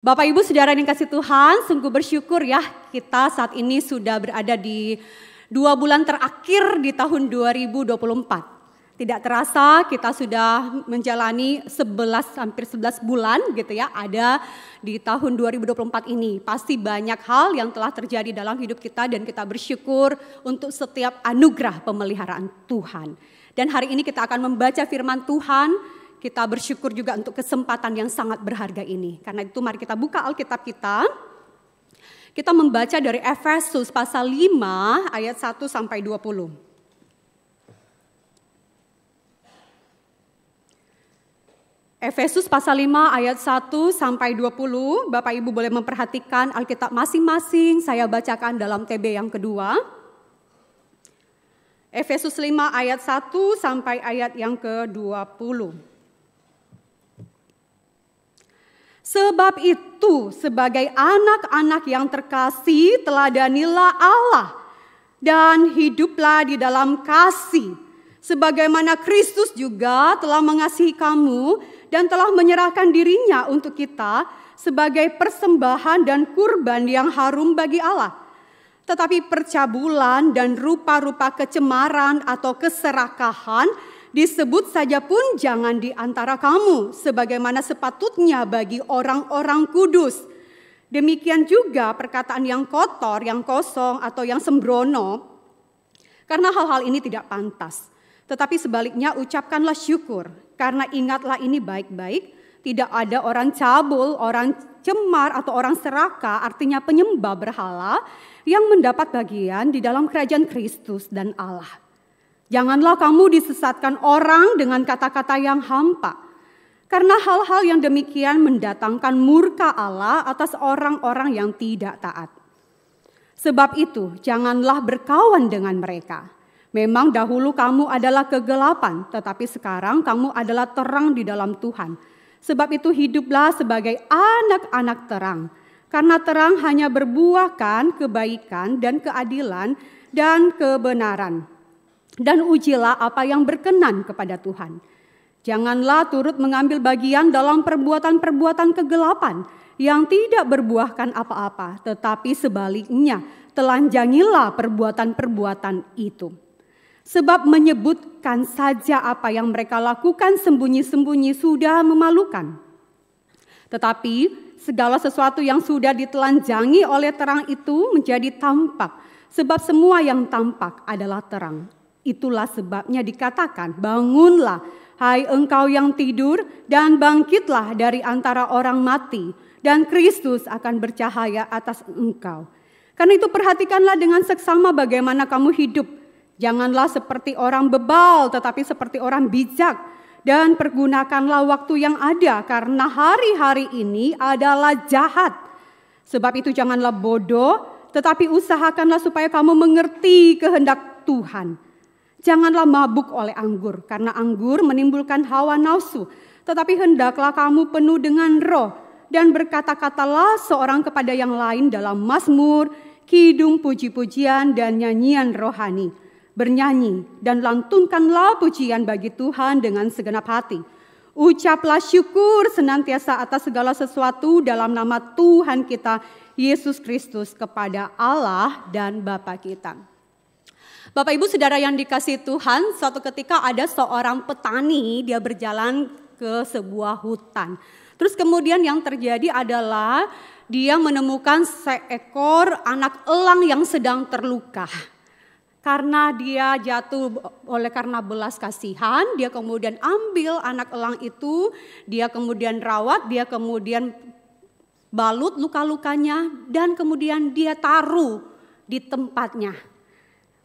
Bapak Ibu Saudara yang kasih Tuhan, sungguh bersyukur ya kita saat ini sudah berada di 2 bulan terakhir di tahun 2024. Tidak terasa kita sudah menjalani hampir 11 bulan gitu ya ada di tahun 2024 ini. Pasti banyak hal yang telah terjadi dalam hidup kita dan kita bersyukur untuk setiap anugerah pemeliharaan Tuhan. Dan hari ini kita akan membaca firman Tuhan. Kita bersyukur juga untuk kesempatan yang sangat berharga ini. Karena itu mari kita buka Alkitab kita. Kita membaca dari Efesus pasal 5 ayat 1 sampai 20. Efesus pasal 5 ayat 1 sampai 20. Bapak Ibu boleh memperhatikan Alkitab masing-masing. Saya bacakan dalam TB yang kedua. Efesus 5 ayat 1 sampai ayat yang ke-20. Sebab itu sebagai anak-anak yang terkasih teladanilah Allah dan hiduplah di dalam kasih. Sebagaimana Kristus juga telah mengasihi kamu dan telah menyerahkan dirinya untuk kita sebagai persembahan dan kurban yang harum bagi Allah. Tetapi percabulan dan rupa-rupa kecemaran atau keserakahan disebut saja pun jangan di antara kamu, sebagaimana sepatutnya bagi orang-orang kudus. Demikian juga perkataan yang kotor, yang kosong, atau yang sembrono, karena hal-hal ini tidak pantas. Tetapi sebaliknya ucapkanlah syukur, karena ingatlah ini baik-baik, tidak ada orang cabul, orang cemar, atau orang serakah, artinya penyembah berhala, yang mendapat bagian di dalam kerajaan Kristus dan Allah. Janganlah kamu disesatkan orang dengan kata-kata yang hampa. Karena hal-hal yang demikian mendatangkan murka Allah atas orang-orang yang tidak taat. Sebab itu janganlah berkawan dengan mereka. Memang dahulu kamu adalah kegelapan, tetapi sekarang kamu adalah terang di dalam Tuhan. Sebab itu hiduplah sebagai anak-anak terang. Karena terang hanya berbuahkan kebaikan dan keadilan dan kebenaran. Dan ujilah apa yang berkenan kepada Tuhan. Janganlah turut mengambil bagian dalam perbuatan-perbuatan kegelapan yang tidak berbuahkan apa-apa, tetapi sebaliknya telanjangilah perbuatan-perbuatan itu. Sebab menyebutkan saja apa yang mereka lakukan sembunyi-sembunyi sudah memalukan. Tetapi segala sesuatu yang sudah ditelanjangi oleh terang itu menjadi tampak, sebab semua yang tampak adalah terang. Itulah sebabnya dikatakan, bangunlah hai engkau yang tidur dan bangkitlah dari antara orang mati dan Kristus akan bercahaya atas engkau. Karena itu perhatikanlah dengan seksama bagaimana kamu hidup. Janganlah seperti orang bebal tetapi seperti orang bijak. Dan pergunakanlah waktu yang ada karena hari-hari ini adalah jahat. Sebab itu janganlah bodoh tetapi usahakanlah supaya kamu mengerti kehendak Tuhan. Janganlah mabuk oleh anggur, karena anggur menimbulkan hawa nafsu. Tetapi hendaklah kamu penuh dengan roh, dan berkata-katalah seorang kepada yang lain dalam mazmur, kidung, puji-pujian, dan nyanyian rohani. Bernyanyi dan lantunkanlah pujian bagi Tuhan dengan segenap hati. Ucaplah syukur senantiasa atas segala sesuatu dalam nama Tuhan kita, Yesus Kristus, kepada Allah dan Bapa kita. Bapak Ibu Saudara yang dikasihi Tuhan, suatu ketika ada seorang petani, dia berjalan ke sebuah hutan. Terus kemudian yang terjadi adalah dia menemukan seekor anak elang yang sedang terluka. Karena dia jatuh karena belas kasihan, dia kemudian ambil anak elang itu, dia kemudian rawat, dia kemudian balut luka-lukanya, dan kemudian dia taruh di tempatnya.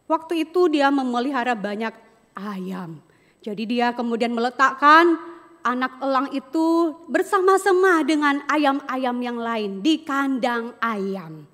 Waktu itu dia memelihara banyak ayam. Jadi dia kemudian meletakkan anak elang itu bersama-sama dengan ayam-ayam yang lain di kandang ayam.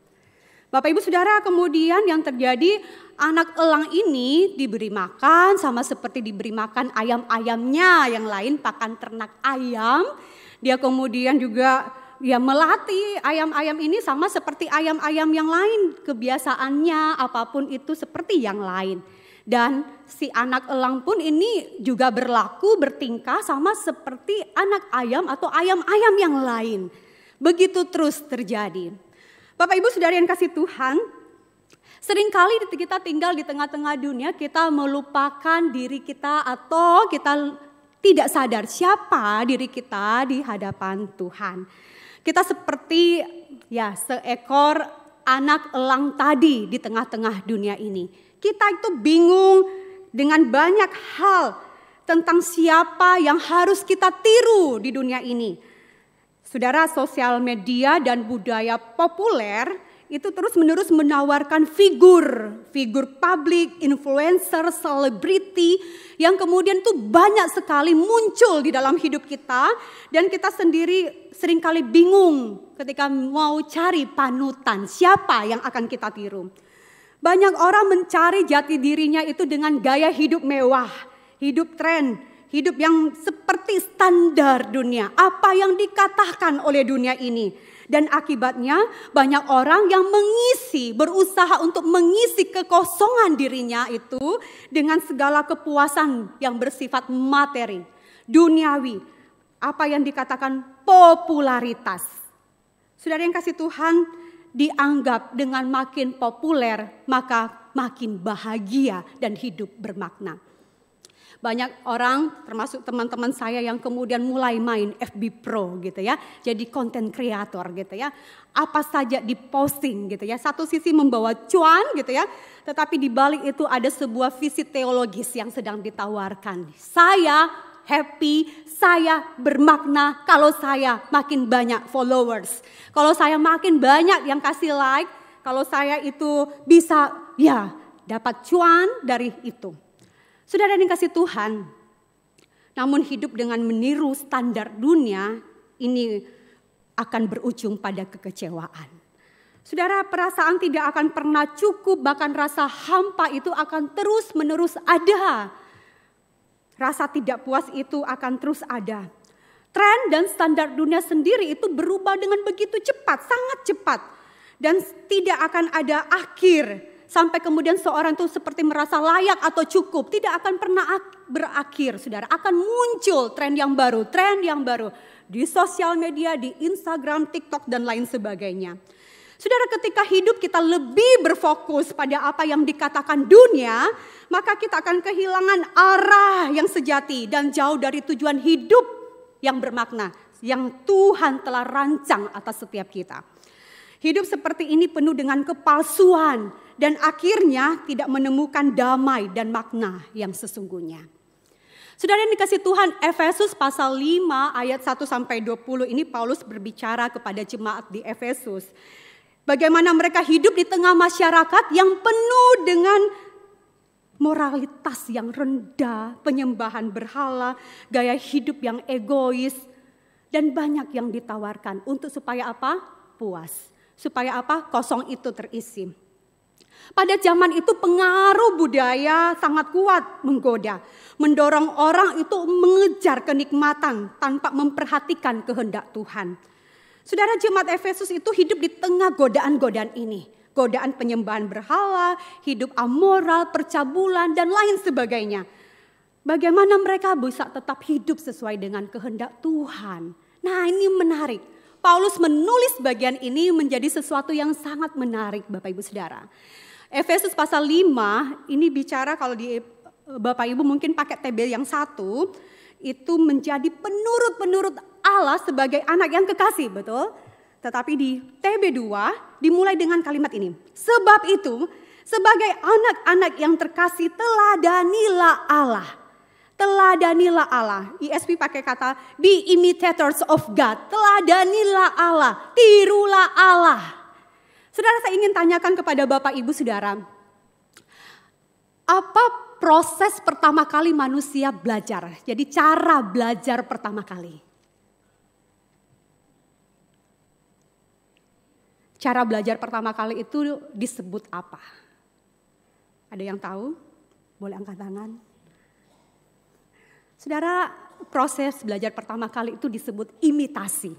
Bapak Ibu Saudara, kemudian yang terjadi anak elang ini diberi makan sama seperti diberi makan ayam-ayamnya yang lain, pakan ternak ayam. Dia kemudian juga melatih ayam-ayam ini sama seperti ayam-ayam yang lain. Kebiasaannya apapun itu seperti yang lain. Dan si anak elang pun ini juga bertingkah sama seperti anak ayam atau ayam-ayam yang lain. Begitu terus terjadi. Bapak Ibu Saudara yang kasih Tuhan, seringkali kita tinggal di tengah-tengah dunia, kita melupakan diri kita atau kita tidak sadar siapa diri kita di hadapan Tuhan. Kita seperti seekor anak elang tadi di tengah-tengah dunia ini. Kita itu bingung dengan banyak hal tentang siapa yang harus kita tiru di dunia ini. Saudara, sosial media dan budaya populer itu terus-menerus menawarkan figur publik, influencer, selebriti yang kemudian tuh banyak sekali muncul di dalam hidup kita, dan kita sendiri seringkali bingung ketika mau cari panutan, siapa yang akan kita tiru. Banyak orang mencari jati dirinya itu dengan gaya hidup mewah, hidup tren, hidup yang seperti standar dunia, apa yang dikatakan oleh dunia ini. Dan akibatnya banyak orang yang berusaha untuk mengisi kekosongan dirinya itu dengan segala kepuasan yang bersifat materi, duniawi, apa yang dikatakan popularitas. Saudara yang kasih Tuhan, dianggap dengan makin populer maka makin bahagia dan hidup bermakna. Banyak orang termasuk teman-teman saya yang kemudian mulai main FB Pro gitu ya. Jadi content creator gitu ya. Apa saja diposting gitu ya. Satu sisi membawa cuan gitu ya. Tetapi di balik itu ada sebuah visi teologis yang sedang ditawarkan. Saya happy, saya bermakna kalau saya makin banyak followers. Kalau saya makin banyak yang kasih like. Kalau saya itu bisa dapat cuan dari itu. Saudara yang kasih Tuhan, namun hidup dengan meniru standar dunia ini akan berujung pada kekecewaan. Saudara, perasaan tidak akan pernah cukup, bahkan rasa hampa itu akan terus-menerus ada. Rasa tidak puas itu akan terus ada. Tren dan standar dunia sendiri itu berubah dengan begitu cepat, sangat cepat. Dan tidak akan ada akhir. Sampai kemudian seorang itu seperti merasa layak atau cukup. Tidak akan pernah berakhir, saudara. Akan muncul tren yang baru. Di sosial media, di Instagram, TikTok, dan lain sebagainya. Saudara, ketika hidup kita lebih berfokus pada apa yang dikatakan dunia, maka kita akan kehilangan arah yang sejati dan jauh dari tujuan hidup yang bermakna. Yang Tuhan telah rancang atas setiap kita. Hidup seperti ini penuh dengan kepalsuan dan akhirnya tidak menemukan damai dan makna yang sesungguhnya. Saudara yang dikasih Tuhan, Efesus pasal 5 ayat 1-20 ini Paulus berbicara kepada jemaat di Efesus. Bagaimana mereka hidup di tengah masyarakat yang penuh dengan moralitas yang rendah, penyembahan berhala, gaya hidup yang egois, dan banyak yang ditawarkan untuk supaya apa? Puas. Supaya apa? Kosong itu terisi. Pada zaman itu pengaruh budaya sangat kuat menggoda. Mendorong orang itu mengejar kenikmatan tanpa memperhatikan kehendak Tuhan. Saudara, jemaat Efesus itu hidup di tengah godaan-godaan ini. Godaan penyembahan berhala, hidup amoral, percabulan, dan lain sebagainya. Bagaimana mereka bisa tetap hidup sesuai dengan kehendak Tuhan? Nah, ini menarik. Paulus menulis bagian ini menjadi sesuatu yang sangat menarik, Bapak Ibu Saudara. Efesus pasal 5 ini bicara, kalau di Bapak Ibu mungkin pakai TB yang 1, itu menjadi penurut-penurut Allah sebagai anak yang kekasih, betul? Tetapi di TB 2 dimulai dengan kalimat ini. Sebab itu, sebagai anak-anak yang terkasih, teladanilah Allah. Teladanilah Allah. ESV pakai kata be imitators of God. Teladanilah Allah, tirulah Allah. Saudara, saya ingin tanyakan kepada Bapak Ibu Saudara, apa proses pertama kali manusia belajar? Jadi cara belajar pertama kali. Cara belajar pertama kali itu disebut apa? Ada yang tahu? Boleh angkat tangan. Saudara, proses belajar pertama kali itu disebut imitasi.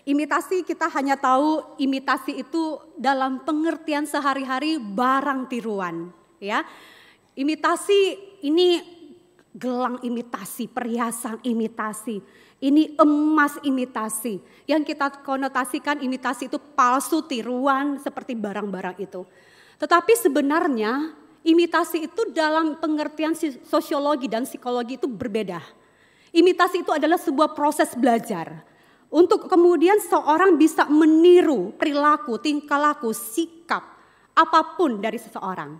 Imitasi, kita hanya tahu imitasi itu dalam pengertian sehari-hari barang tiruan. Ya, imitasi ini gelang imitasi, perhiasan imitasi. Ini emas imitasi. Yang kita konotasikan imitasi itu palsu, tiruan seperti barang-barang itu. Tetapi sebenarnya imitasi itu dalam pengertian sosiologi dan psikologi itu berbeda. Imitasi itu adalah sebuah proses belajar. Untuk kemudian seorang bisa meniru perilaku, tingkah laku, sikap, apapun dari seseorang.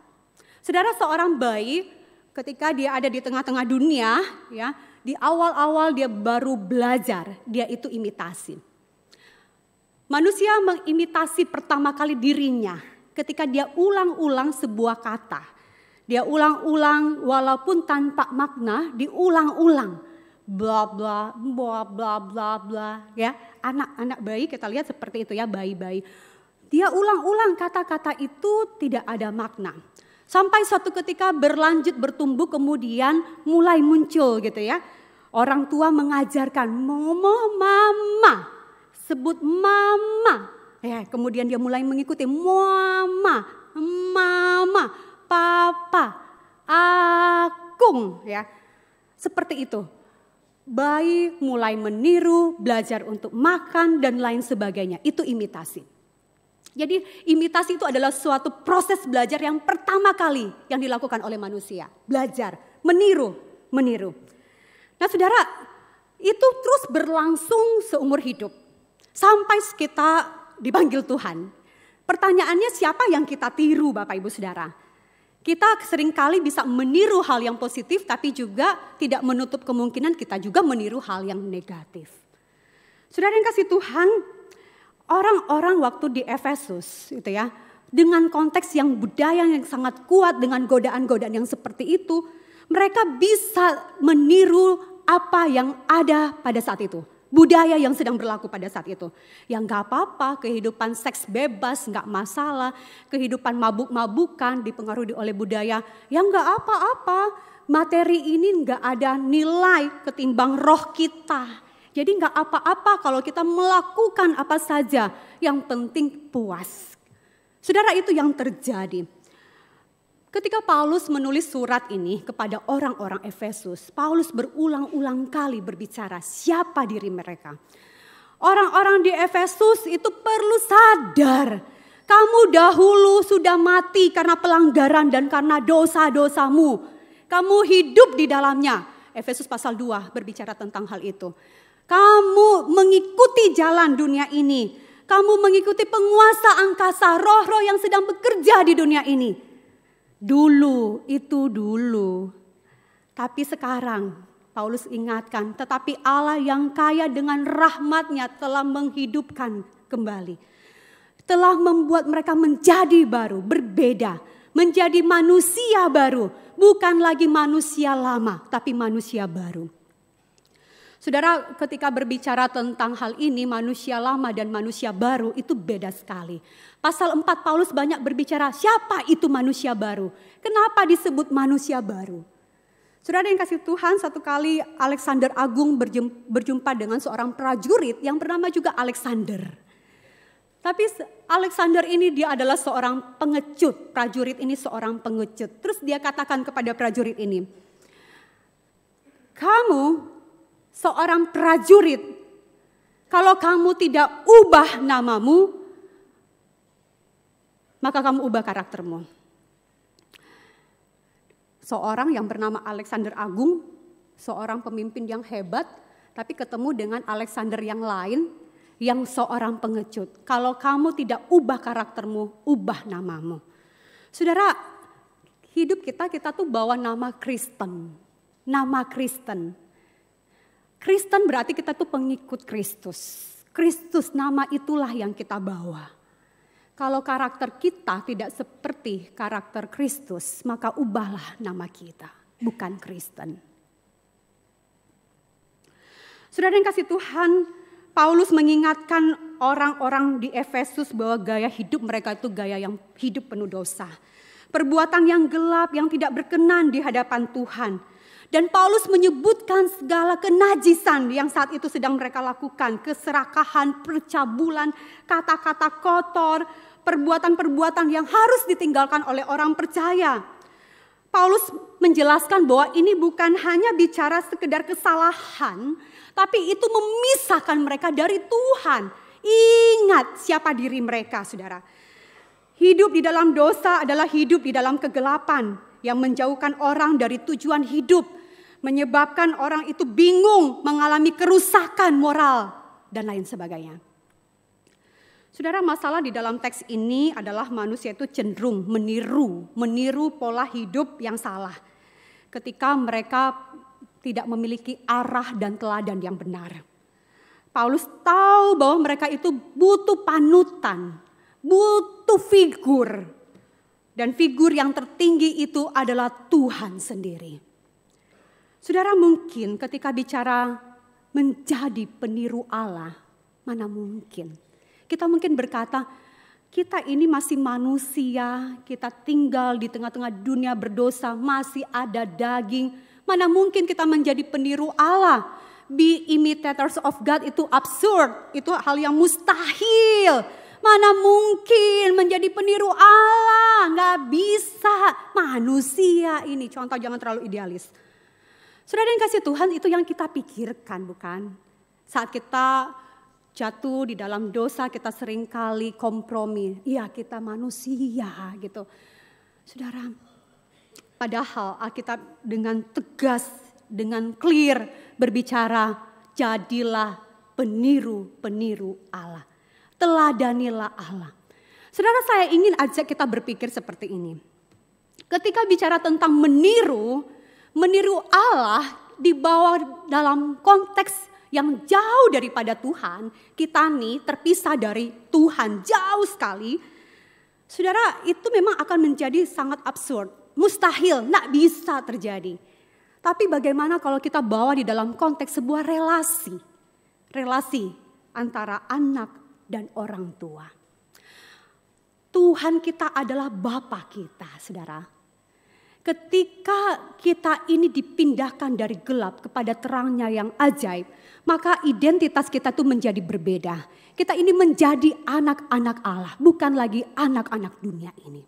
Saudara, seorang bayi ketika dia ada di tengah-tengah dunia, ya, di awal-awal dia baru belajar, dia itu imitasi. Manusia mengimitasi pertama kali dirinya ketika dia ulang-ulang sebuah kata. Dia ulang-ulang walaupun tanpa makna, diulang-ulang. Bla bla bla bla bla bla, ya. Anak-anak bayi kita lihat seperti itu ya, bayi-bayi. Dia ulang-ulang kata-kata itu tidak ada makna. Sampai suatu ketika berlanjut bertumbuh kemudian mulai muncul gitu ya. Orang tua mengajarkan mama, sebut mama. Ya, kemudian dia mulai mengikuti mama, papa, akung ya. Seperti itu. Bayi mulai meniru, belajar untuk makan dan lain sebagainya. Itu imitasi. Jadi imitasi itu adalah suatu proses belajar yang pertama kali yang dilakukan oleh manusia. Belajar, meniru. Nah saudara, itu terus berlangsung seumur hidup. Sampai kita dipanggil Tuhan. Pertanyaannya siapa yang kita tiru Bapak Ibu Saudara? Kita seringkali bisa meniru hal yang positif tapi juga tidak menutup kemungkinan kita juga meniru hal yang negatif. Saudara yang kasih Tuhan, orang-orang waktu di Efesus itu ya, dengan konteks yang budaya yang sangat kuat dengan godaan-godaan yang seperti itu, mereka bisa meniru apa yang ada pada saat itu. Budaya yang sedang berlaku pada saat itu. Yang gak apa-apa, kehidupan seks bebas gak masalah. Kehidupan mabuk-mabukan dipengaruhi oleh budaya yang gak apa-apa. Materi ini gak ada nilai ketimbang roh kita. Jadi gak apa-apa kalau kita melakukan apa saja. Yang penting puas. Saudara, itu yang terjadi. Ketika Paulus menulis surat ini kepada orang-orang Efesus, Paulus berulang-ulang kali berbicara siapa diri mereka. Orang-orang di Efesus itu perlu sadar, kamu dahulu sudah mati karena pelanggaran dan karena dosa-dosamu. Kamu hidup di dalamnya. Efesus pasal 2 berbicara tentang hal itu. Kamu mengikuti jalan dunia ini. Kamu mengikuti penguasa angkasa, roh-roh yang sedang bekerja di dunia ini. Dulu, itu dulu. Tapi sekarang Paulus ingatkan, tetapi Allah yang kaya dengan rahmat-Nya telah menghidupkan kembali. Telah membuat mereka menjadi baru, berbeda. Menjadi manusia baru, bukan lagi manusia lama, tapi manusia baru. Saudara, ketika berbicara tentang hal ini, manusia lama dan manusia baru itu beda sekali. Pasal 4 Paulus banyak berbicara siapa itu manusia baru. Kenapa disebut manusia baru? Saudara yang kasih Tuhan, satu kali Alexander Agung berjumpa dengan seorang prajurit yang bernama juga Alexander. Tapi Alexander ini dia adalah seorang pengecut. Prajurit ini seorang pengecut. Terus dia katakan kepada prajurit ini, kamu seorang prajurit, kalau kamu tidak ubah namamu, maka kamu ubah karaktermu. Seorang yang bernama Alexander Agung, seorang pemimpin yang hebat, tapi ketemu dengan Alexander yang lain, yang seorang pengecut. Kalau kamu tidak ubah karaktermu, ubah namamu. Saudara, hidup kita tuh bawa nama Kristen. Nama Kristen. Kristen berarti kita tuh pengikut Kristus. Kristus, nama itulah yang kita bawa. Kalau karakter kita tidak seperti karakter Kristus, maka ubahlah nama kita, bukan Kristen. Saudara yang kasih Tuhan, Paulus mengingatkan orang-orang di Efesus bahwa gaya hidup mereka itu gaya yang hidup penuh dosa. Perbuatan yang gelap yang tidak berkenan di hadapan Tuhan. Dan Paulus menyebutkan segala kenajisan yang saat itu sedang mereka lakukan. Keserakahan, percabulan, kata-kata kotor, perbuatan-perbuatan yang harus ditinggalkan oleh orang percaya. Paulus menjelaskan bahwa ini bukan hanya bicara sekedar kesalahan, tapi itu memisahkan mereka dari Tuhan. Ingat siapa diri mereka, saudara. Hidup di dalam dosa adalah hidup di dalam kegelapan yang menjauhkan orang dari tujuan hidup, menyebabkan orang itu bingung, mengalami kerusakan moral, dan lain sebagainya. Saudara, masalah di dalam teks ini adalah manusia itu cenderung meniru pola hidup yang salah. Ketika mereka tidak memiliki arah dan teladan yang benar. Paulus tahu bahwa mereka itu butuh panutan, butuh figur. Dan figur yang tertinggi itu adalah Tuhan sendiri. Saudara, mungkin ketika bicara menjadi peniru Allah, mana mungkin? Kita mungkin berkata, kita ini masih manusia, kita tinggal di tengah-tengah dunia berdosa, masih ada daging. Mana mungkin kita menjadi peniru Allah? Be imitators of God itu absurd, itu hal yang mustahil. Mana mungkin menjadi peniru Allah? Nggak bisa, manusia ini. Contoh, jangan terlalu idealis. Saudara yang kasih Tuhan, itu yang kita pikirkan, bukan? Saat kita jatuh di dalam dosa, kita seringkali kompromi. Iya, kita manusia gitu. Saudara, padahal Alkitab dengan tegas, dengan clear berbicara, jadilah peniru-peniru Allah. Teladanilah Allah. Saudara, saya ingin ajak kita berpikir seperti ini. Ketika bicara tentang meniru Allah dibawa dalam konteks yang jauh daripada Tuhan, kita nih terpisah dari Tuhan jauh sekali. Saudara, itu memang akan menjadi sangat absurd, mustahil, nggak bisa terjadi. Tapi bagaimana kalau kita bawa di dalam konteks sebuah relasi antara anak dan orang tua. Tuhan kita adalah Bapa kita, saudara. Ketika kita ini dipindahkan dari gelap kepada terangnya yang ajaib, maka identitas kita tuh menjadi berbeda. Kita ini menjadi anak-anak Allah, bukan lagi anak-anak dunia ini.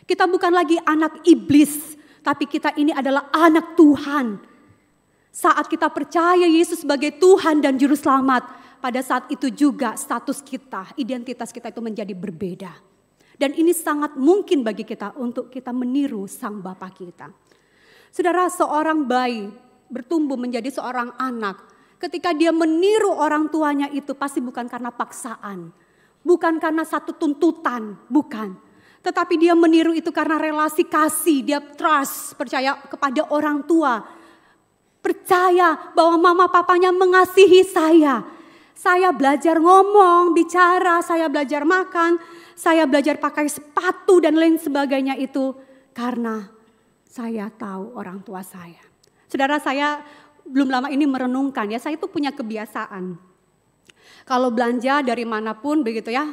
Kita bukan lagi anak iblis, tapi kita ini adalah anak Tuhan. Saat kita percaya Yesus sebagai Tuhan dan Juru Selamat, pada saat itu juga status kita, identitas kita itu menjadi berbeda. Dan ini sangat mungkin bagi kita untuk kita meniru sang Bapa kita. Saudara, seorang bayi bertumbuh menjadi seorang anak. Ketika dia meniru orang tuanya itu pasti bukan karena paksaan. Bukan karena satu tuntutan, bukan. Tetapi dia meniru itu karena relasi kasih, dia trust, percaya kepada orang tua. Percaya bahwa mama papanya mengasihi saya. Saya belajar ngomong, bicara, saya belajar makan, saya belajar pakai sepatu dan lain sebagainya itu karena saya tahu orang tua saya. Saudara, saya belum lama ini merenungkan ya, saya itu punya kebiasaan. Kalau belanja dari manapun begitu ya,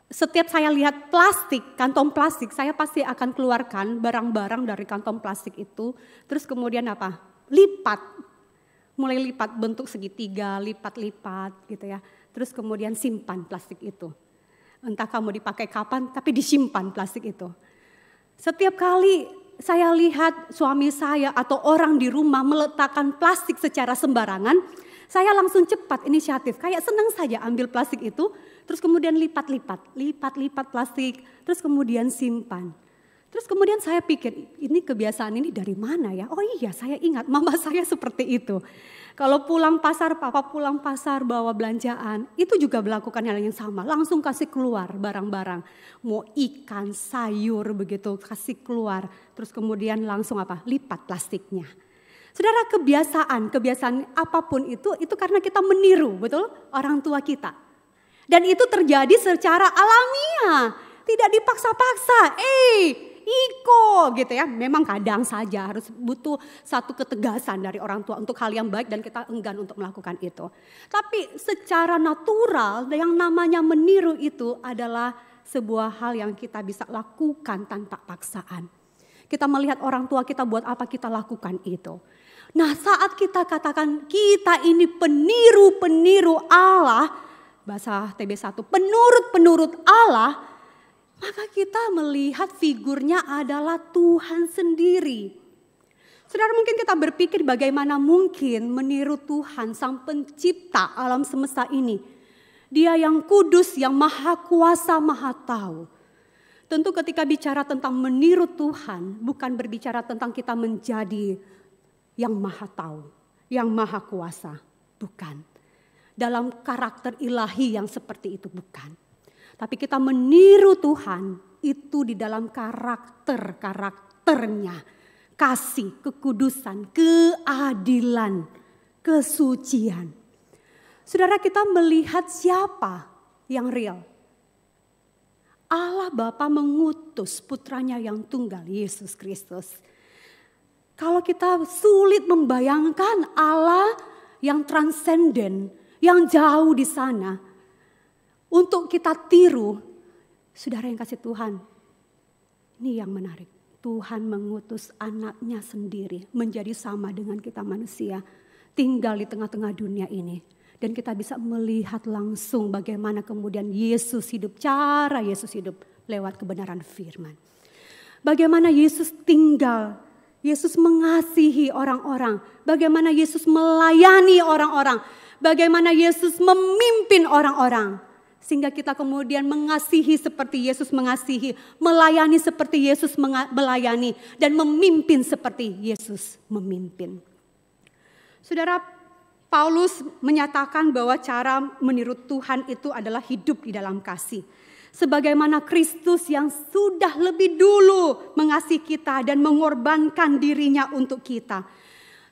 setiap saya lihat plastik, kantong plastik, saya pasti akan keluarkan barang-barang dari kantong plastik itu. Terus kemudian apa? Lipat. Mulai lipat bentuk segitiga, lipat-lipat gitu ya. Terus kemudian simpan plastik itu. Entah kamu dipakai kapan, tapi disimpan plastik itu. Setiap kali saya lihat suami saya atau orang di rumah meletakkan plastik secara sembarangan, saya langsung cepat inisiatif. Kayak senang saja ambil plastik itu, terus kemudian lipat-lipat plastik, terus kemudian simpan. Terus kemudian saya pikir, ini kebiasaan ini dari mana ya? Oh iya, saya ingat mama saya seperti itu. Kalau pulang pasar, papa pulang pasar bawa belanjaan, itu juga melakukan hal yang sama. Langsung kasih keluar barang-barang. Mau ikan, sayur begitu, kasih keluar. Terus kemudian langsung apa? Lipat plastiknya. Saudara, kebiasaan apapun itu karena kita meniru, betul? Orang tua kita. Dan itu terjadi secara alamiah. Tidak dipaksa-paksa. Iko gitu ya, memang kadang saja harus butuh satu ketegasan dari orang tua untuk hal yang baik dan kita enggan untuk melakukan itu. Tapi secara natural yang namanya meniru itu adalah sebuah hal yang kita bisa lakukan tanpa paksaan. Kita melihat orang tua kita buat apa, kita lakukan itu. Nah, saat kita katakan kita ini peniru-peniru Allah, bahasa TB1, penurut-penurut Allah, maka kita melihat figurnya adalah Tuhan sendiri. Saudara, mungkin kita berpikir bagaimana mungkin meniru Tuhan sang pencipta alam semesta ini. Dia yang kudus, yang maha kuasa, maha tahu. Tentu ketika bicara tentang meniru Tuhan, bukan berbicara tentang kita menjadi yang maha tahu, yang maha kuasa. Bukan. Dalam karakter ilahi yang seperti itu, bukan. Tapi kita meniru Tuhan itu di dalam karakternya. Kasih, kekudusan, keadilan, kesucian. Saudara, kita melihat siapa yang real. Allah Bapa mengutus putranya yang tunggal, Yesus Kristus. Kalau kita sulit membayangkan Allah yang transenden, yang jauh di sana, untuk kita tiru, saudara yang kasih Tuhan, ini yang menarik. Tuhan mengutus anaknya sendiri menjadi sama dengan kita manusia. Tinggal di tengah-tengah dunia ini. Dan kita bisa melihat langsung bagaimana kemudian Yesus hidup. Cara Yesus hidup lewat kebenaran firman. Bagaimana Yesus tinggal. Yesus mengasihi orang-orang. Bagaimana Yesus melayani orang-orang. Bagaimana Yesus memimpin orang-orang. Sehingga kita kemudian mengasihi seperti Yesus mengasihi, melayani seperti Yesus melayani, dan memimpin seperti Yesus memimpin. Saudara, Paulus menyatakan bahwa cara meniru Tuhan itu adalah hidup di dalam kasih. Sebagaimana Kristus yang sudah lebih dulu mengasihi kita dan mengorbankan dirinya untuk kita.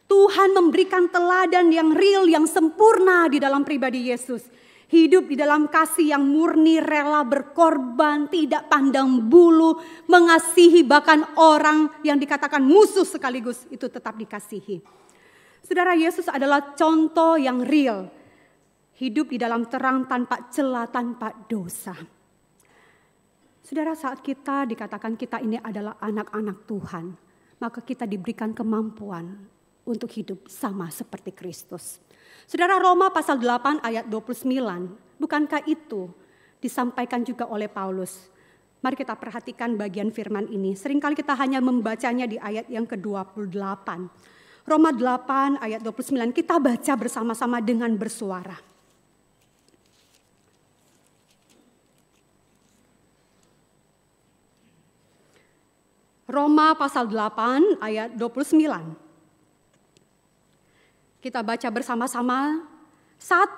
Tuhan memberikan teladan yang real, yang sempurna di dalam pribadi Yesus. Hidup di dalam kasih yang murni, rela berkorban, tidak pandang bulu, mengasihi bahkan orang yang dikatakan musuh sekaligus itu tetap dikasihi. Saudara, Yesus adalah contoh yang real. Hidup di dalam terang tanpa celah, tanpa dosa. Saudara, saat kita dikatakan kita ini adalah anak-anak Tuhan, maka kita diberikan kemampuan untuk hidup sama seperti Kristus. Saudara, Roma pasal 8 ayat 29, bukankah itu disampaikan juga oleh Paulus? Mari kita perhatikan bagian firman ini. Seringkali kita hanya membacanya di ayat yang ke-28. Roma 8 ayat 29, kita baca bersama-sama dengan bersuara. Roma pasal 8 ayat 29. Kita baca bersama-sama. 1,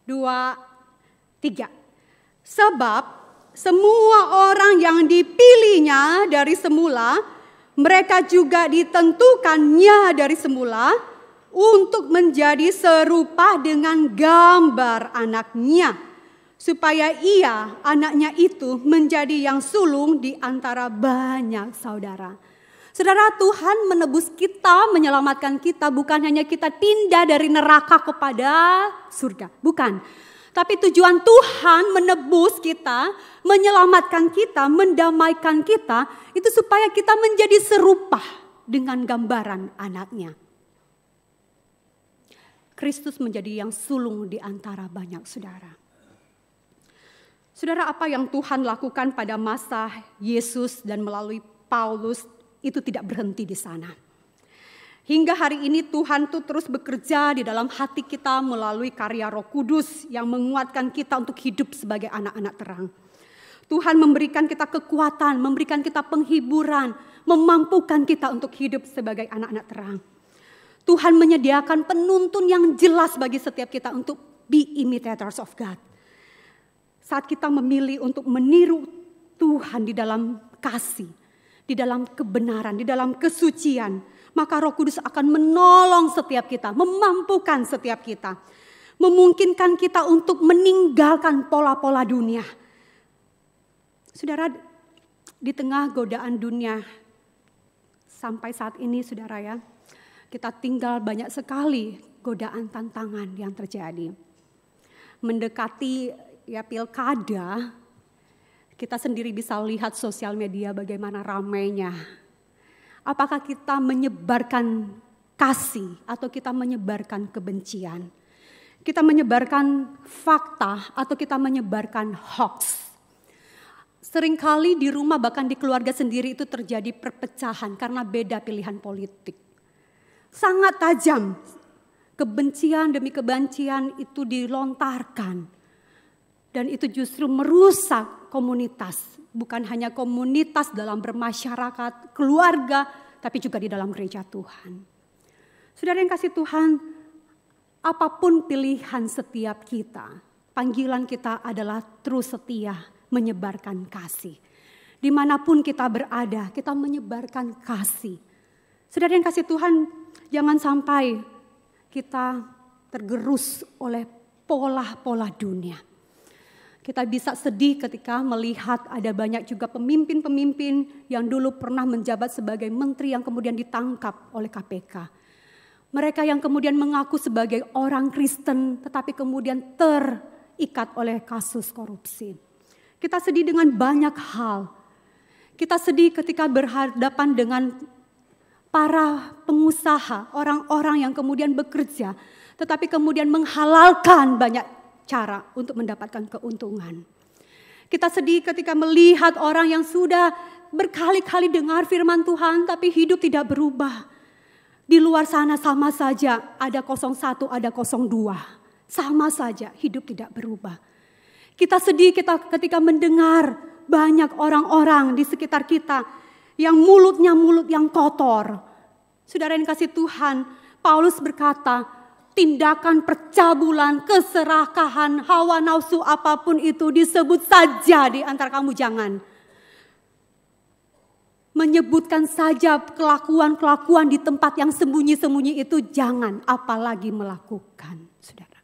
2, 3. Sebab semua orang yang dipilihnya dari semula, mereka juga ditentukannya dari semula untuk menjadi serupa dengan gambar anaknya. Supaya ia, anaknya itu, menjadi yang sulung di antara banyak saudara. Saudara, Tuhan menebus kita, menyelamatkan kita, bukan hanya kita pindah dari neraka kepada surga. Bukan. Tapi tujuan Tuhan menebus kita, menyelamatkan kita, mendamaikan kita, itu supaya kita menjadi serupa dengan gambaran anaknya. Kristus menjadi yang sulung di antara banyak saudara. Saudara, apa yang Tuhan lakukan pada masa Yesus dan melalui Paulus itu tidak berhenti di sana. Hingga hari ini Tuhan tuh terus bekerja di dalam hati kita melalui karya Roh Kudus yang menguatkan kita untuk hidup sebagai anak-anak terang. Tuhan memberikan kita kekuatan, memberikan kita penghiburan, memampukan kita untuk hidup sebagai anak-anak terang. Tuhan menyediakan penuntun yang jelas bagi setiap kita untuk be imitators of God. Saat kita memilih untuk meniru Tuhan di dalam kasih, di dalam kebenaran, di dalam kesucian, maka Roh Kudus akan menolong setiap kita, memampukan setiap kita, memungkinkan kita untuk meninggalkan pola-pola dunia. Saudara, di tengah godaan dunia sampai saat ini, saudara ya, kita tinggal banyak sekali godaan tantangan yang terjadi. Mendekati ya pilkada, kita sendiri bisa lihat sosial media bagaimana ramainya. Apakah kita menyebarkan kasih atau kita menyebarkan kebencian? kita menyebarkan fakta atau kita menyebarkan hoax. Seringkali di rumah bahkan di keluarga sendiri itu terjadi perpecahan karena beda pilihan politik. Sangat tajam, kebencian demi kebencian itu dilontarkan. Dan itu justru merusak komunitas. Bukan hanya komunitas dalam bermasyarakat, keluarga, tapi juga di dalam gereja Tuhan. Saudara yang kasih Tuhan, apapun pilihan setiap kita, panggilan kita adalah terus setia menyebarkan kasih. Dimanapun kita berada, kita menyebarkan kasih. Saudara yang kasih Tuhan, jangan sampai kita tergerus oleh pola-pola dunia. Kita bisa sedih ketika melihat ada banyak juga pemimpin-pemimpin yang dulu pernah menjabat sebagai menteri yang kemudian ditangkap oleh KPK. Mereka yang kemudian mengaku sebagai orang Kristen tetapi kemudian terikat oleh kasus korupsi. Kita sedih dengan banyak hal. Kita sedih ketika berhadapan dengan para pengusaha, orang-orang yang kemudian bekerja tetapi kemudian menghalalkan banyak cara untuk mendapatkan keuntungan. Kita sedih ketika melihat orang yang sudah berkali-kali dengar firman Tuhan tapi hidup tidak berubah. Di luar sana sama saja, ada 01, ada 02. Sama saja, hidup tidak berubah. Kita sedih ketika mendengar banyak orang-orang di sekitar kita yang mulutnya mulut yang kotor. Saudara yang kasih Tuhan, Paulus berkata, tindakan percabulan, keserakahan, hawa nafsu apapun itu disebut saja di antara kamu jangan. Menyebutkan saja kelakuan-kelakuan di tempat yang sembunyi-sembunyi itu jangan, apalagi melakukan, saudara.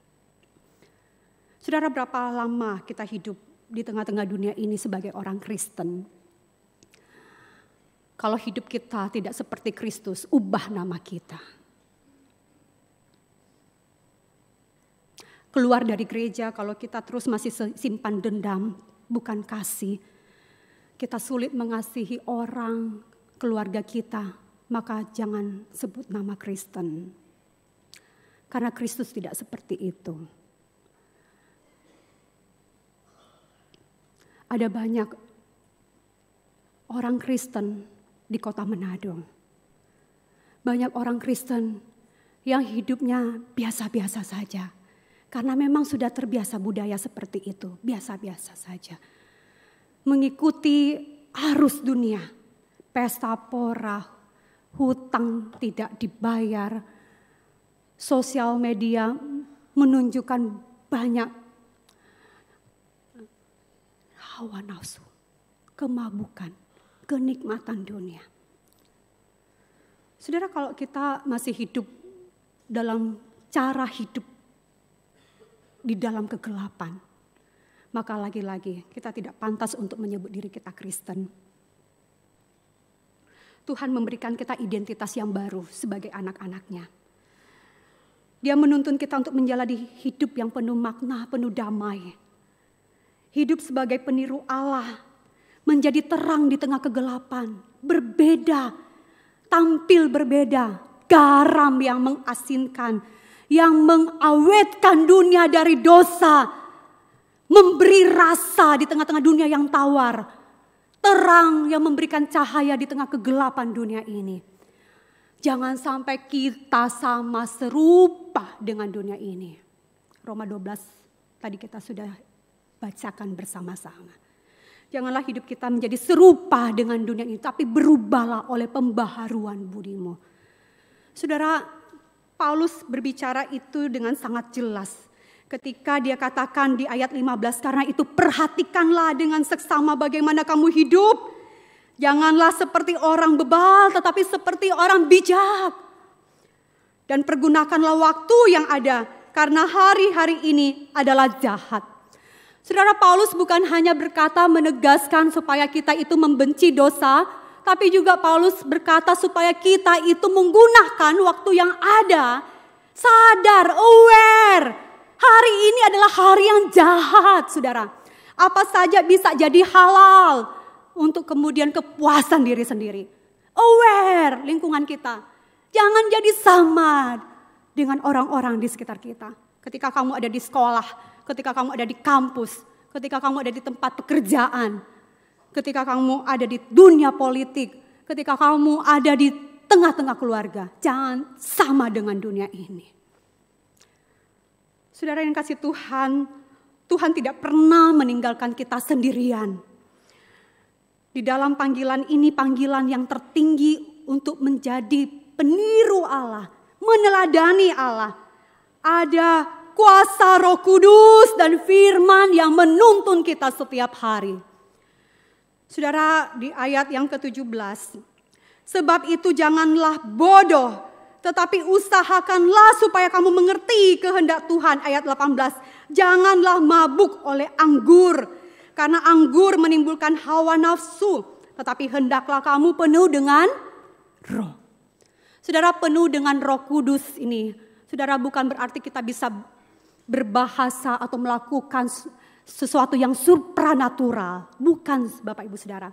Saudara, berapa lama kita hidup di tengah-tengah dunia ini sebagai orang Kristen? Kalau hidup kita tidak seperti Kristus, ubah nama kita. Keluar dari gereja kalau kita terus masih simpan dendam, bukan kasih. Kita sulit mengasihi orang, keluarga kita, maka jangan sebut nama Kristen. Karena Kristus tidak seperti itu. Ada banyak orang Kristen di kota Manado. Banyak orang Kristen yang hidupnya biasa-biasa saja. Karena memang sudah terbiasa budaya seperti itu, biasa-biasa saja. Mengikuti arus dunia, pesta pora, hutang tidak dibayar, sosial media menunjukkan banyak hawa nafsu, kemabukan, kenikmatan dunia. Saudara, kalau kita masih hidup dalam cara hidup di dalam kegelapan, maka lagi-lagi kita tidak pantas untuk menyebut diri kita Kristen. Tuhan memberikan kita identitas yang baru sebagai anak-anaknya. Dia menuntun kita untuk menjalani hidup yang penuh makna, penuh damai. Hidup sebagai peniru Allah, menjadi terang di tengah kegelapan, berbeda, tampil berbeda, garam yang mengasinkan, yang mengawetkan dunia dari dosa, memberi rasa di tengah-tengah dunia yang tawar, terang yang memberikan cahaya di tengah kegelapan dunia ini. Jangan sampai kita sama serupa dengan dunia ini. Roma 12 tadi kita sudah bacakan bersama-sama. Janganlah hidup kita menjadi serupa dengan dunia ini, tapi berubahlah oleh pembaharuan budimu. Saudara, Paulus berbicara itu dengan sangat jelas ketika dia katakan di ayat 15, karena itu perhatikanlah dengan seksama bagaimana kamu hidup. Janganlah seperti orang bebal tetapi seperti orang bijak. Dan pergunakanlah waktu yang ada karena hari-hari ini adalah jahat. Saudara, Paulus bukan hanya berkata menegaskan supaya kita itu membenci dosa, tapi juga Paulus berkata supaya kita itu menggunakan waktu yang ada. Sadar, aware. Hari ini adalah hari yang jahat, saudara. Apa saja bisa jadi halal untuk kemudian kepuasan diri sendiri. Aware lingkungan kita. Jangan jadi sama dengan orang-orang di sekitar kita. Ketika kamu ada di sekolah, ketika kamu ada di kampus, ketika kamu ada di tempat pekerjaan, ketika kamu ada di dunia politik, ketika kamu ada di tengah-tengah keluarga, jangan sama dengan dunia ini. Saudara yang kasih Tuhan, Tuhan tidak pernah meninggalkan kita sendirian. Di dalam panggilan ini, panggilan yang tertinggi untuk menjadi peniru Allah, meneladani Allah. Ada kuasa Roh Kudus dan firman yang menuntun kita setiap hari. Saudara, di ayat yang ke-17, sebab itu janganlah bodoh, tetapi usahakanlah supaya kamu mengerti kehendak Tuhan. Ayat 18, janganlah mabuk oleh anggur, karena anggur menimbulkan hawa nafsu, tetapi hendaklah kamu penuh dengan roh. Saudara, penuh dengan Roh Kudus ini, saudara, bukan berarti kita bisa berbahasa atau melakukan sesuatu yang supranatural. Bukan, Bapak Ibu Saudara.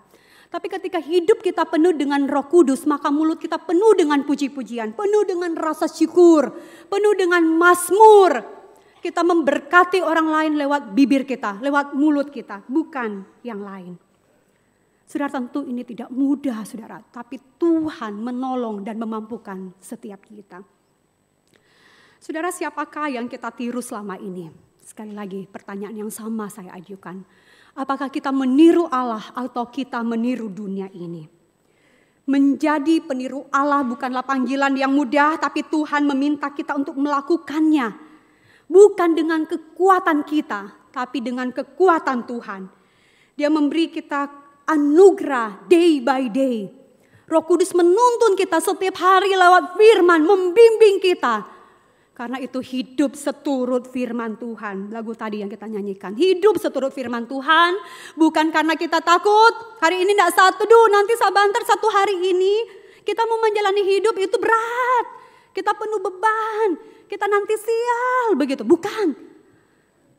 Tapi ketika hidup kita penuh dengan Roh Kudus, maka mulut kita penuh dengan puji-pujian, penuh dengan rasa syukur, penuh dengan mazmur. Kita memberkati orang lain lewat bibir kita, lewat mulut kita, bukan yang lain. Saudara, tentu ini tidak mudah, saudara, tapi Tuhan menolong dan memampukan setiap kita. Saudara, siapakah yang kita tiru selama ini? Sekali lagi pertanyaan yang sama saya ajukan. Apakah kita meniru Allah atau kita meniru dunia ini? Menjadi peniru Allah bukanlah panggilan yang mudah, tapi Tuhan meminta kita untuk melakukannya. Bukan dengan kekuatan kita, tapi dengan kekuatan Tuhan. Dia memberi kita anugerah day by day. Roh Kudus menuntun kita setiap hari lewat firman, membimbing kita. Karena itu hidup seturut firman Tuhan. Lagu tadi yang kita nyanyikan. Hidup seturut firman Tuhan. Bukan karena kita takut. Hari ini tidak saat teduh. Nanti sabantar satu hari ini. Kita mau menjalani hidup itu berat. Kita penuh beban. Kita nanti sial. Begitu. Bukan.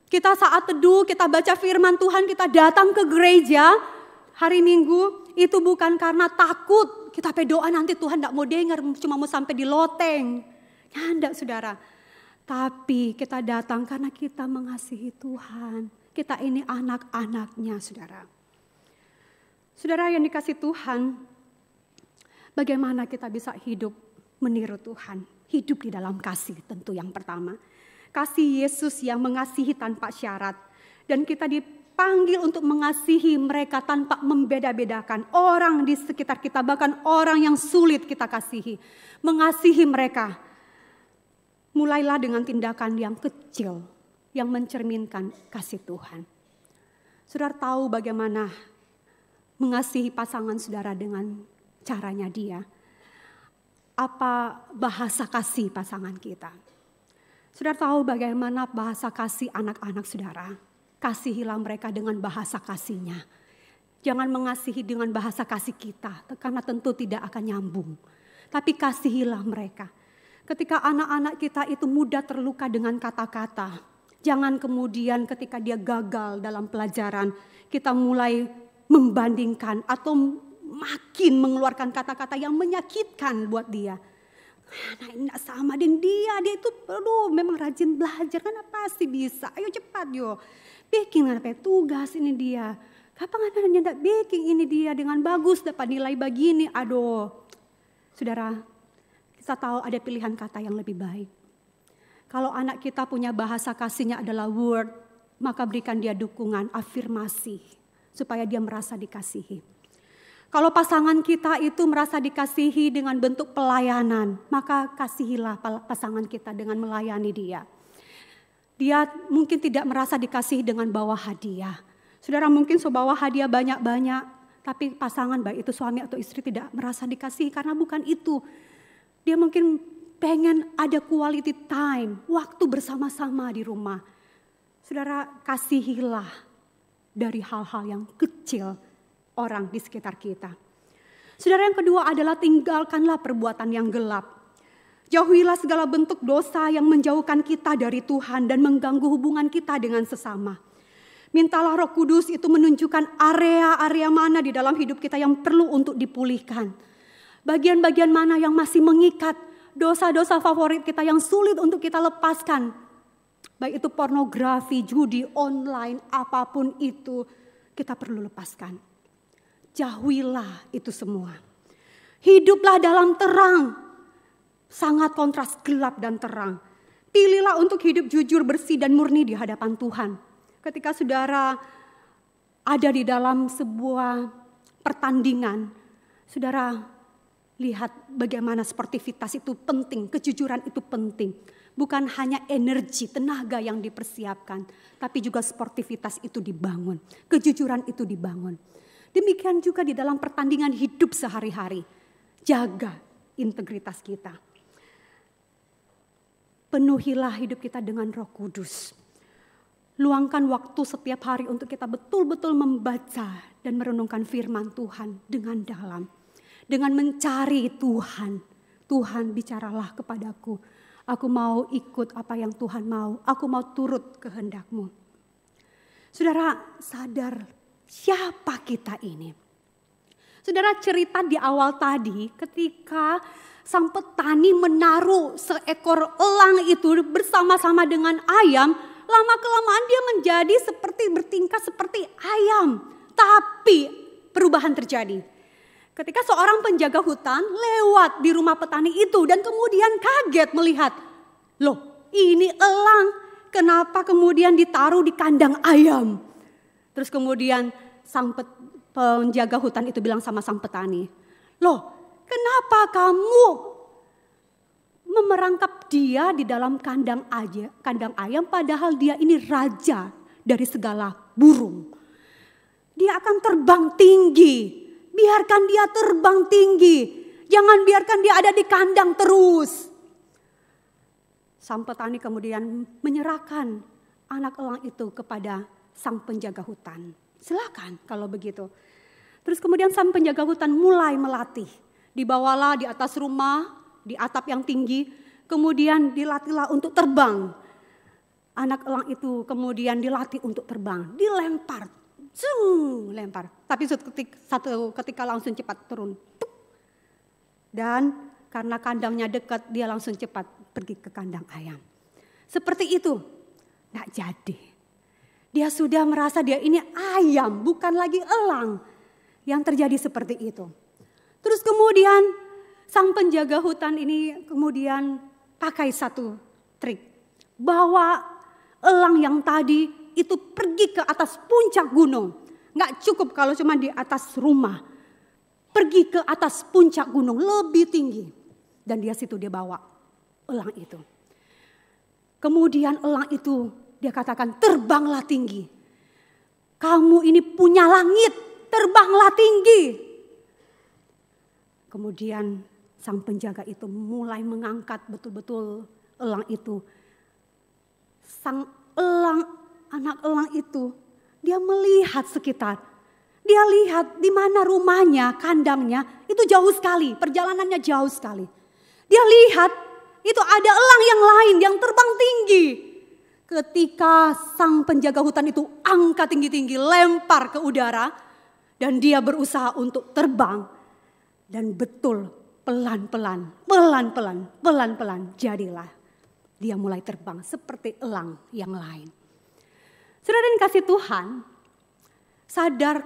Kita saat teduh. Kita baca firman Tuhan. Kita datang ke gereja. Hari Minggu. Itu bukan karena takut. Kita berdoa nanti Tuhan tidak mau dengar. Cuma mau sampai di loteng. Tidak, saudara. Tapi kita datang karena kita mengasihi Tuhan. Kita ini anak-anaknya, saudara. Saudara yang dikasih Tuhan, bagaimana kita bisa hidup meniru Tuhan? Hidup di dalam kasih tentu yang pertama. Kasih Yesus yang mengasihi tanpa syarat. Dan kita dipanggil untuk mengasihi mereka tanpa membeda-bedakan. Orang di sekitar kita, bahkan orang yang sulit kita kasihi. Mengasihi mereka. Mulailah dengan tindakan yang kecil yang mencerminkan kasih Tuhan. Saudara tahu bagaimana mengasihi pasangan saudara dengan caranya dia. Apa bahasa kasih pasangan kita? Saudara tahu bagaimana bahasa kasih anak-anak saudara? Kasihilah mereka dengan bahasa kasihnya. Jangan mengasihi dengan bahasa kasih kita, karena tentu tidak akan nyambung. Tapi kasihilah mereka. Ketika anak-anak kita itu mudah terluka dengan kata-kata. Jangan kemudian ketika dia gagal dalam pelajaran, kita mulai membandingkan atau makin mengeluarkan kata-kata yang menyakitkan buat dia. Nah, ini tidak sama dengan dia itu memang rajin belajar, kan pasti bisa. Ayo cepat yo, bikin tugas ini dia. Kapan anaknya tidak bikin ini dia dengan bagus dapat nilai begini. Aduh, saudara. Kita tahu ada pilihan kata yang lebih baik. Kalau anak kita punya bahasa kasihnya adalah word, maka berikan dia dukungan, afirmasi, supaya dia merasa dikasihi. Kalau pasangan kita itu merasa dikasihi dengan bentuk pelayanan, maka kasihilah pasangan kita dengan melayani dia. Dia mungkin tidak merasa dikasihi dengan bawa hadiah. Saudara mungkin bawa hadiah banyak-banyak, tapi pasangan baik itu suami atau istri tidak merasa dikasihi karena bukan itu. Dia mungkin pengen ada quality time, waktu bersama-sama di rumah. Saudara, kasihilah dari hal-hal yang kecil orang di sekitar kita. Saudara, yang kedua adalah tinggalkanlah perbuatan yang gelap. Jauhilah segala bentuk dosa yang menjauhkan kita dari Tuhan dan mengganggu hubungan kita dengan sesama. Mintalah Roh Kudus itu menunjukkan area-area mana di dalam hidup kita yang perlu untuk dipulihkan. Bagian-bagian mana yang masih mengikat, dosa-dosa favorit kita yang sulit untuk kita lepaskan. Baik itu pornografi, judi online, apapun itu kita perlu lepaskan. Jauhilah itu semua. Hiduplah dalam terang. Sangat kontras gelap dan terang. Pilihlah untuk hidup jujur, bersih dan murni di hadapan Tuhan. Ketika saudara ada di dalam sebuah pertandingan, saudara lihat bagaimana sportivitas itu penting, kejujuran itu penting. Bukan hanya energi, tenaga yang dipersiapkan, tapi juga sportivitas itu dibangun, kejujuran itu dibangun. Demikian juga di dalam pertandingan hidup sehari-hari. Jaga integritas kita. Penuhilah hidup kita dengan Roh Kudus. Luangkan waktu setiap hari untuk kita betul-betul membaca dan merenungkan firman Tuhan dengan dalam. Dengan mencari Tuhan. Tuhan, bicaralah kepadaku. Aku mau ikut apa yang Tuhan mau. Aku mau turut kehendak-Mu. Saudara sadar siapa kita ini? Saudara cerita di awal tadi ketika sang petani menaruh seekor elang itu bersama-sama dengan ayam. Lama-kelamaan dia menjadi seperti bertingkah seperti ayam. Tapi perubahan terjadi. Ketika seorang penjaga hutan lewat di rumah petani itu dan kemudian kaget melihat, loh ini elang, kenapa kemudian ditaruh di kandang ayam? Terus kemudian sang penjaga hutan itu bilang sama sang petani, loh kenapa kamu memerangkap dia di dalam kandang ayam padahal dia ini raja dari segala burung. Dia akan terbang tinggi. Biarkan dia terbang tinggi. Jangan biarkan dia ada di kandang terus. Sang petani kemudian menyerahkan anak elang itu kepada sang penjaga hutan. Silakan kalau begitu. Terus kemudian sang penjaga hutan mulai melatih. Dibawalah di atas rumah, di atap yang tinggi. Kemudian dilatihlah untuk terbang. Anak elang itu kemudian dilatih untuk terbang. Dilempar. Lempar. Tapi satu ketika langsung cepat turun. Dan karena kandangnya dekat, dia langsung cepat pergi ke kandang ayam. Seperti itu. Nggak jadi. Dia sudah merasa dia ini ayam, bukan lagi elang. Yang terjadi seperti itu. Terus kemudian sang penjaga hutan ini kemudian pakai satu trik. Bawa elang yang tadi itu pergi ke atas puncak gunung. Nggak cukup kalau cuma di atas rumah. Pergi ke atas puncak gunung lebih tinggi. Dan dia bawa elang itu. Kemudian elang itu dia katakan terbanglah tinggi. Kamu ini punya langit, terbanglah tinggi. Kemudian sang penjaga itu mulai mengangkat betul-betul elang itu. Anak elang itu, dia melihat sekitar. Dia lihat di mana rumahnya, kandangnya, itu jauh sekali, perjalanannya jauh sekali. Dia lihat itu ada elang yang lain yang terbang tinggi. Ketika sang penjaga hutan itu angkat tinggi-tinggi, lempar ke udara. Dan dia berusaha untuk terbang. Dan betul pelan-pelan jadilah. Dia mulai terbang seperti elang yang lain. Saudara dan kasih Tuhan, sadar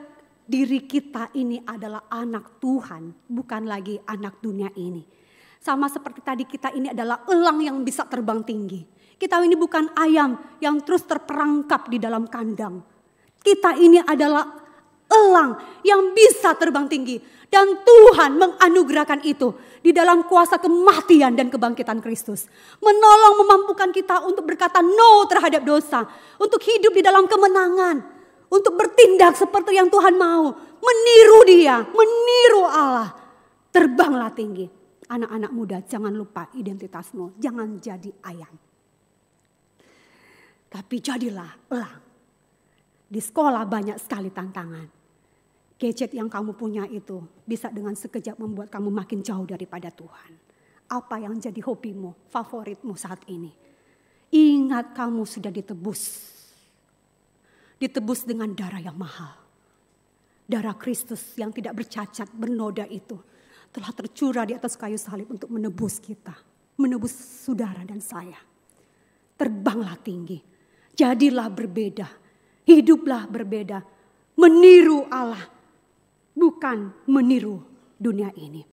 diri kita ini adalah anak Tuhan, bukan lagi anak dunia ini. Sama seperti tadi kita ini adalah elang yang bisa terbang tinggi. Kita ini bukan ayam yang terus terperangkap di dalam kandang. Kita ini adalah elang yang bisa terbang tinggi. Dan Tuhan menganugerahkan itu di dalam kuasa kematian dan kebangkitan Kristus. Menolong memampukan kita untuk berkata no terhadap dosa. Untuk hidup di dalam kemenangan. Untuk bertindak seperti yang Tuhan mau. Meniru Dia, meniru Allah. Terbanglah tinggi. Anak-anak muda, jangan lupa identitasmu. Jangan jadi ayam. Tapi jadilah elang. Di sekolah banyak sekali tantangan. Gadget yang kamu punya itu bisa dengan sekejap membuat kamu makin jauh daripada Tuhan. Apa yang jadi hobimu, favoritmu saat ini? Ingat kamu sudah ditebus. Ditebus dengan darah yang mahal. Darah Kristus yang tidak bercacat, bernoda itu telah tercurah di atas kayu salib untuk menebus kita. Menebus saudara dan saya. terbanglah tinggi. Jadilah berbeda, hiduplah berbeda. Meniru Allah, bukan meniru dunia ini.